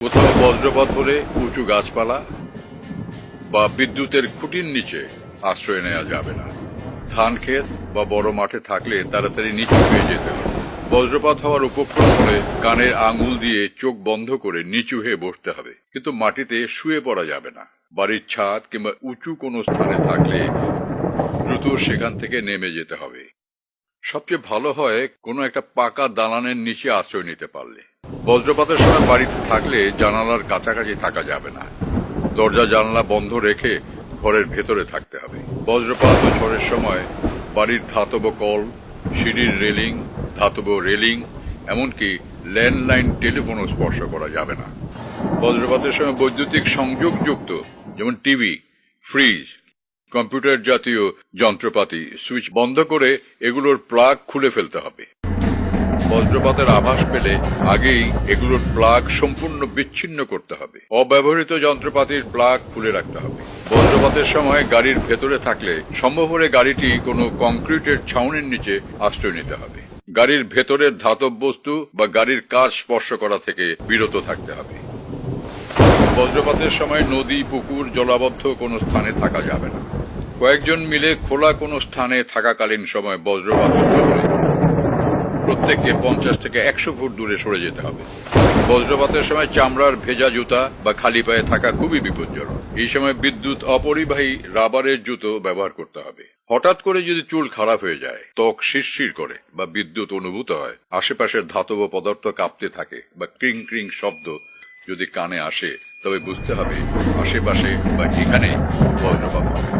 কোথাও বজ্রপাত হলে উঁচু গাছপালা বা বিদ্যুতের খুঁটির নিচে আশ্রয় নেওয়া যাবে না। ধান ক্ষেত বা বড় মাঠে থাকলে তাড়াতাড়ি নিচু হয়ে যেতে হবে। বজ্রপাত হওয়ার উপক্রম হলে কানের আঙুল দিয়ে চোখ বন্ধ করে নিচু হয়ে বসতে হবে, কিন্তু মাটিতে শুয়ে পড়া যাবে না। বাড়ির ছাদ কিংবা উঁচু কোনো স্থানে থাকলে দ্রুত সেখান থেকে নেমে যেতে হবে। সবচেয়ে ভালো হয় কোনো একটা পাকা দালানের নিচে আশ্রয় নিতে পারলে। বজ্রপাতের সময় বাড়িতে থাকলে জানালার কাছাকাছি থাকা যাবে না। দরজা জানলা বন্ধ রেখে ঘরের ভেতরে থাকতে হবে। বজ্রপাত ও ঝড়ের সময় বাড়ির ধাতব কল, সিঁড়ির রেলিং, ধাতব রেলিং, এমনকি ল্যান্ডলাইন টেলিফোনও স্পর্শ করা যাবে না। বজ্রপাতের সময় বৈদ্যুতিক সংযোগযুক্ত যেমন টিভি, ফ্রিজ, কম্পিউটার জাতীয় যন্ত্রপাতি সুইচ বন্ধ করে এগুলোর প্লাগ খুলে ফেলতে হবে। বজ্রপাতের আভাস পেলে আগেই এগুলোর প্লাগ সম্পূর্ণ বিচ্ছিন্ন করতে হবে। অব্যবহৃত যন্ত্রপাতির প্লাগ খুলে রাখতে হবে। বজ্রপাতের সময় গাড়ির ভেতরে থাকলে সম্ভব হলে গাড়িটি কোনো কংক্রিটের ছাউনির নিচে আশ্রয় নিতে হবে। গাড়ির ভেতরের ধাতব বস্তু বা গাড়ির কাচ স্পর্শ করা থেকে বিরত থাকতে হবে। বজ্রপাতের সময় নদী, পুকুর, জলাবদ্ধ কোনো স্থানে থাকা যাবে না। কয়েকজন মিলে খোলা কোনো স্থানে থাকাকালীন সময় বজ্রপাত শুরু হলে প্রত্যেককে 50 থেকে 100 ফুট দূরে সরে যেতে হবে। বজ্রপাতের সময় চামড়ার ভেজা জুতা বা খালি পায়ে থাকা খুবই বিপজ্জনক। এই সময় বিদ্যুৎ অপরিবাহী রাবারের জুতো ব্যবহার করতে হবে। হঠাৎ করে যদি চুল খারাপ হয়ে যায়, ত্বক শিরশির করে বা বিদ্যুৎ অনুভূত হয়, আশেপাশের ধাতব পদার্থ কাঁপতে থাকে বা ক্রিং ক্রিং শব্দ যদি কানে আসে, তবে বুঝতে হবে আশেপাশে বা এখানে বজ্রপাত হবে।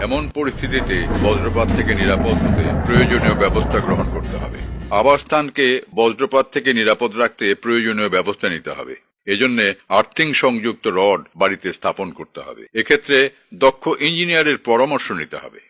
এমন পরিস্থিতিতে বজ্রপাত থেকে নিরাপদ হতে প্রয়োজনীয় ব্যবস্থা গ্রহণ করতে হবে। আবাসস্থানকে বজ্রপাত থেকে নিরাপদ রাখতে প্রয়োজনীয় ব্যবস্থা নিতে হবে। এজন্য আর্থিং সংযুক্ত রড বাড়িতে স্থাপন করতে হবে। এক্ষেত্রে দক্ষ ইঞ্জিনিয়ারের পরামর্শ নিতে হবে।